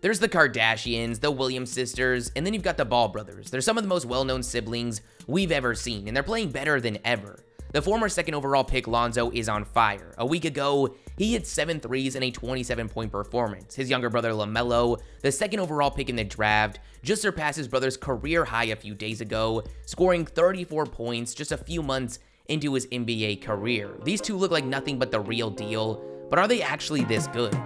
There's the Kardashians, the Williams sisters, and then you've got the Ball brothers. They're some of the most well-known siblings we've ever seen, and they're playing better than ever. The former second overall pick Lonzo is on fire. A week ago, he hit 7 threes in a 27-point performance. His younger brother LaMelo, the second overall pick in the draft, just surpassed his brother's career high a few days ago, scoring 34 points just a few months into his NBA career. These two look like nothing but the real deal, but are they actually this good?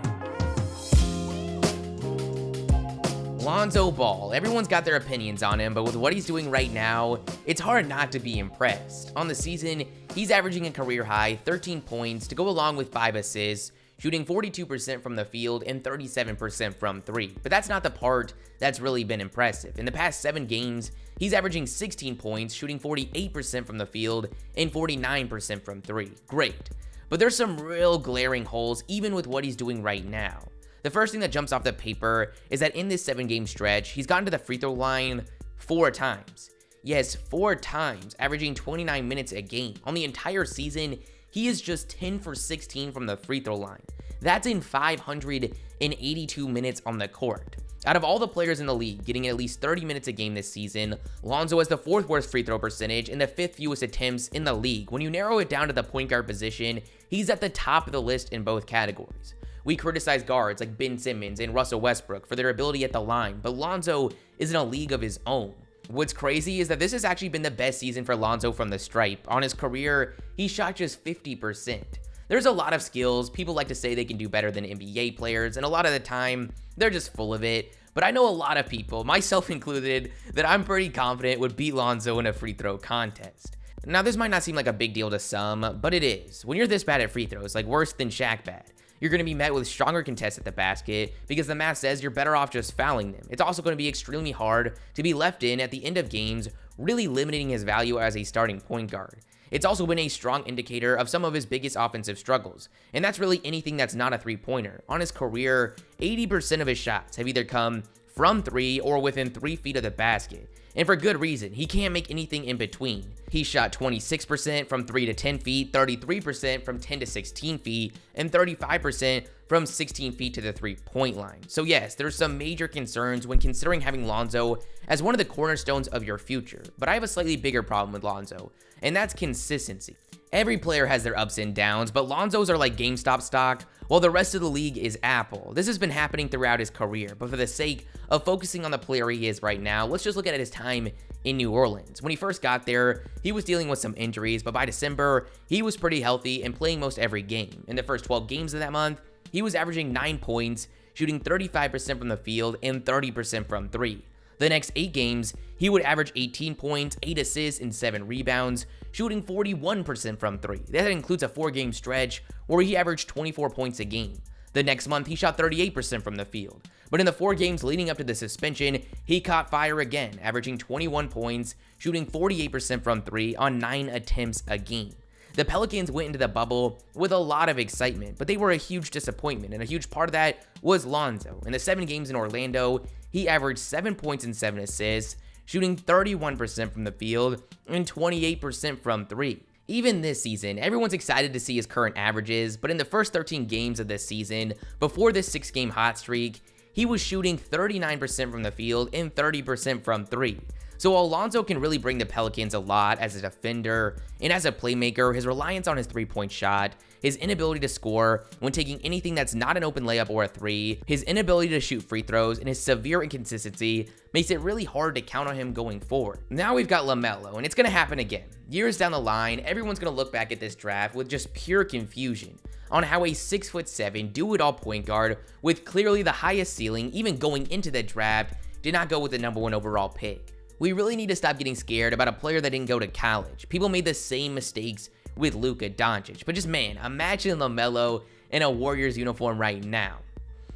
Lonzo Ball. Everyone's got their opinions on him, but with what he's doing right now, it's hard not to be impressed. On the season, he's averaging a career high 13 points to go along with 5 assists, shooting 42% from the field and 37% from 3. But that's not the part that's really been impressive. In the past 7 games, he's averaging 16 points, shooting 48% from the field and 49% from 3. Great. But there's some real glaring holes even with what he's doing right now. The first thing that jumps off the paper is that in this 7-game stretch, he's gotten to the free throw line 4 times. Yes, 4 times, averaging 29 minutes a game. On the entire season, he is just 10 for 16 from the free throw line. That's in 582 minutes on the court. Out of all the players in the league getting at least 30 minutes a game this season, Lonzo has the 4th worst free throw percentage and the 5th fewest attempts in the league. When you narrow it down to the point guard position, he's at the top of the list in both categories. We criticize guards like Ben Simmons and Russell Westbrook for their ability at the line, but Lonzo is in a league of his own. What's crazy is that this has actually been the best season for Lonzo from the stripe. On his career, he shot just 50%. There's a lot of skills. People like to say they can do better than NBA players, and a lot of the time, they're just full of it. But I know a lot of people, myself included, that I'm pretty confident would beat Lonzo in a free throw contest. Now, this might not seem like a big deal to some, but it is. When you're this bad at free throws, like worse than Shaq bad, you're going to be met with stronger contests at the basket because the math says you're better off just fouling them. It's also going to be extremely hard to be left in at the end of games, really limiting his value as a starting point guard. It's also been a strong indicator of some of his biggest offensive struggles, and that's really anything that's not a three-pointer. On his career, 80% of his shots have either come from 3 or within 3 feet of the basket. And for good reason, he can't make anything in between. He shot 26% from 3 to 10 feet, 33% from 10 to 16 feet, and 35% from 16 feet to the three-point line. So yes, there's some major concerns when considering having Lonzo as one of the cornerstones of your future. But I have a slightly bigger problem with Lonzo, and that's consistency. Every player has their ups and downs, but Lonzo's are like GameStop stock, while the rest of the league is Apple. This has been happening throughout his career, but for the sake of focusing on the player he is right now, let's just look at his time in New Orleans. When he first got there, he was dealing with some injuries, but by December, he was pretty healthy and playing most every game. In the first 12 games of that month, he was averaging 9 points, shooting 35% from the field and 30% from 3. The next 8 games, he would average 18 points, 8 assists, and 7 rebounds, shooting 41% from 3. That includes a 4-game stretch where he averaged 24 points a game. The next month, he shot 38% from the field. But in the 4 games leading up to the suspension, he caught fire again, averaging 21 points, shooting 48% from 3 on 9 attempts a game. The Pelicans went into the bubble with a lot of excitement, but they were a huge disappointment, and a huge part of that was Lonzo. In the 7 games in Orlando, he averaged 7 points and 7 assists, shooting 31% from the field and 28% from 3. Even this season, everyone's excited to see his current averages, but in the first 13 games of this season, before this 6-game hot streak, he was shooting 39% from the field and 30% from 3. So while Lonzo can really bring the Pelicans a lot as a defender and as a playmaker, his reliance on his three-point shot, his inability to score when taking anything that's not an open layup or a 3, his inability to shoot free throws, and his severe inconsistency makes it really hard to count on him going forward. Now we've got LaMelo, and it's going to happen again. Years down the line, everyone's going to look back at this draft with just pure confusion on how a 6'7" do-it-all point guard with clearly the highest ceiling, even going into the draft, did not go with the #1 overall pick. We really need to stop getting scared about a player that didn't go to college. People made the same mistakes with Luka Doncic, but just man, imagine LaMelo in a Warriors uniform right now.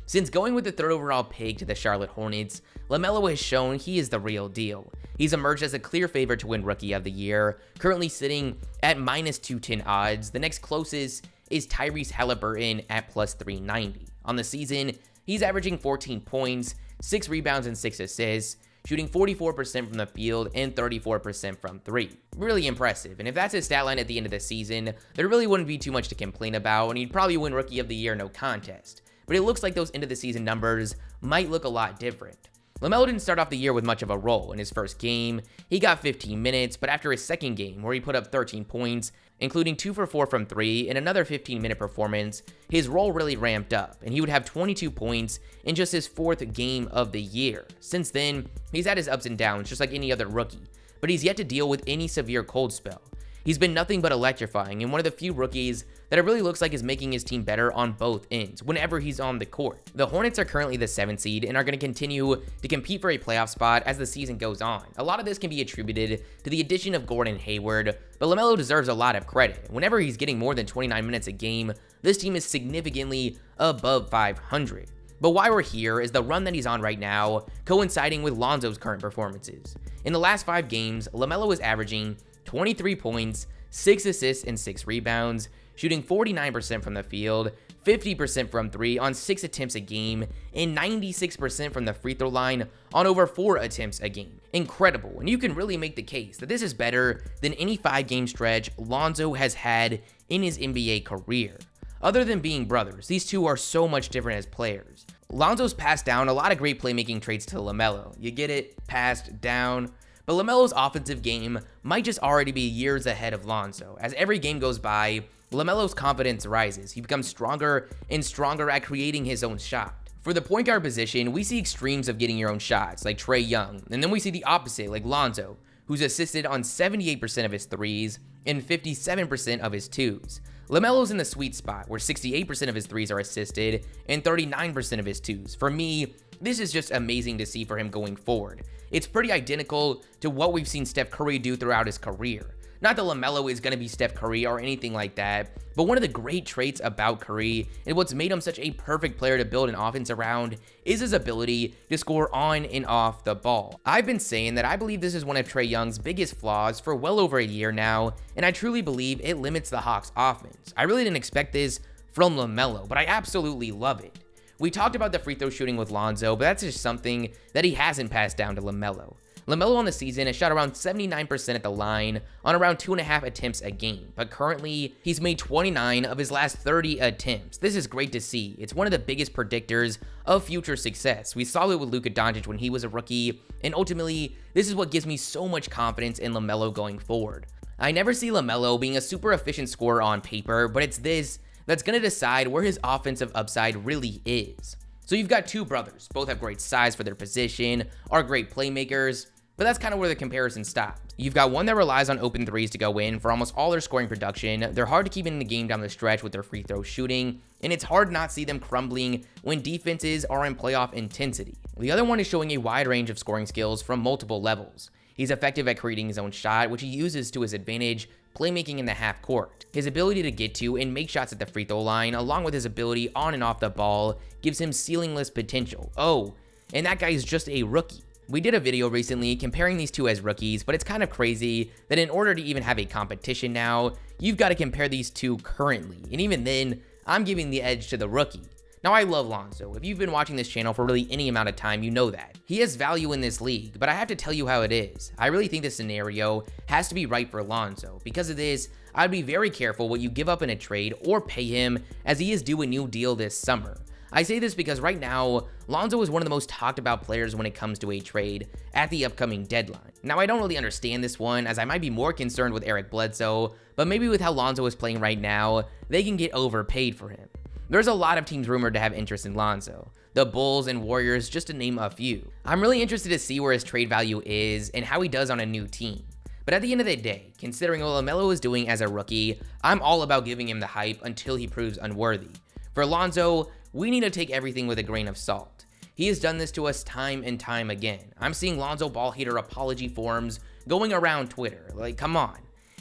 Since going with the 3rd overall pick to the Charlotte Hornets, LaMelo has shown he is the real deal. He's emerged as a clear favorite to win Rookie of the Year, currently sitting at -210 odds. The next closest is Tyrese Halliburton at +390. On the season, he's averaging 14 points, 6 rebounds, and 6 assists, shooting 44% from the field and 34% from 3. Really impressive, and if that's his stat line at the end of the season, there really wouldn't be too much to complain about, and he'd probably win Rookie of the Year no contest. but it looks like those end of the season numbers might look a lot different. LaMelo didn't start off the year with much of a role. In his first game, he got 15 minutes, but after his second game, where he put up 13 points, including 2 for 4 from 3 and another 15-minute performance, his role really ramped up, and he would have 22 points in just his 4th game of the year. Since then, he's had his ups and downs just like any other rookie, but he's yet to deal with any severe cold spell. He's been nothing but electrifying, and one of the few rookies that it really looks like is making his team better on both ends whenever he's on the court. The Hornets are currently the 7th seed and are going to continue to compete for a playoff spot as the season goes on. A lot of this can be attributed to the addition of Gordon Hayward, but LaMelo deserves a lot of credit. Whenever he's getting more than 29 minutes a game, this team is significantly above 500. But why we're here is the run that he's on right now, coinciding with Lonzo's current performances. In the last 5 games, LaMelo is averaging 23 points, 6 assists, and 6 rebounds, shooting 49% from the field, 50% from 3 on 6 attempts a game, and 96% from the free throw line on over 4 attempts a game. Incredible, and you can really make the case that this is better than any 5-game stretch Lonzo has had in his NBA career. Other than being brothers, these two are so much different as players. Lonzo's passed down a lot of great playmaking traits to LaMelo. You get it? Passed down. But LaMelo's offensive game might just already be years ahead of Lonzo. As every game goes by, LaMelo's confidence rises. He becomes stronger and stronger at creating his own shot. For the point guard position, we see extremes of getting your own shots, like Trae Young, and then we see the opposite, like Lonzo, who's assisted on 78% of his threes and 57% of his twos. LaMelo's in the sweet spot, where 68% of his threes are assisted and 39% of his twos. For me, this is just amazing to see for him going forward. It's pretty identical to what we've seen Steph Curry do throughout his career. Not that LaMelo is going to be Steph Curry or anything like that, but one of the great traits about Curry and what's made him such a perfect player to build an offense around is his ability to score on and off the ball. I've been saying that I believe this is one of Trae Young's biggest flaws for well over a year now, and I truly believe it limits the Hawks' offense. I really didn't expect this from LaMelo, but I absolutely love it. We talked about the free throw shooting with Lonzo, but that's just something that he hasn't passed down to LaMelo. LaMelo on the season has shot around 79% at the line on around 2.5 attempts a game, but currently he's made 29 of his last 30 attempts. This is great to see. It's one of the biggest predictors of future success. We saw it with Luka Doncic when he was a rookie, and ultimately, this is what gives me so much confidence in LaMelo going forward. I never see LaMelo being a super efficient scorer on paper, but it's this that's going to decide where his offensive upside really is. So you've got two brothers, both have great size for their position, are great playmakers, but that's kind of where the comparison stops. You've got one that relies on open threes to go in for almost all their scoring production. They're hard to keep in the game down the stretch with their free throw shooting, and it's hard not to see them crumbling when defenses are in playoff intensity. The other one is showing a wide range of scoring skills from multiple levels. He's effective at creating his own shot, which he uses to his advantage, playmaking in the half court. His ability to get to and make shots at the free throw line, along with his ability on and off the ball, gives him ceilingless potential. Oh, and that guy is just a rookie. We did a video recently comparing these two as rookies, but it's kind of crazy that in order to even have a competition now, you've got to compare these two currently, and even then, I'm giving the edge to the rookie. Now, I love Lonzo. If you've been watching this channel for really any amount of time, you know that. He has value in this league, but I have to tell you how it is. I really think this scenario has to be right for Lonzo. Because of this, I'd be very careful what you give up in a trade or pay him, as he is due a new deal this summer. I say this because right now, Lonzo is one of the most talked about players when it comes to a trade at the upcoming deadline. Now, I don't really understand this one, as I might be more concerned with Eric Bledsoe, but maybe with how Lonzo is playing right now, they can get overpaid for him. There's a lot of teams rumored to have interest in Lonzo, the Bulls and Warriors, just to name a few. I'm really interested to see where his trade value is and how he does on a new team. But at the end of the day, considering what LaMelo is doing as a rookie, I'm all about giving him the hype until he proves unworthy. For Lonzo, we need to take everything with a grain of salt. He has done this to us time and time again. I'm seeing Lonzo Ball hater apology forums going around Twitter. Like, come on.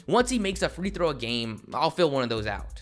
Once he makes a free throw a game, I'll fill one of those out.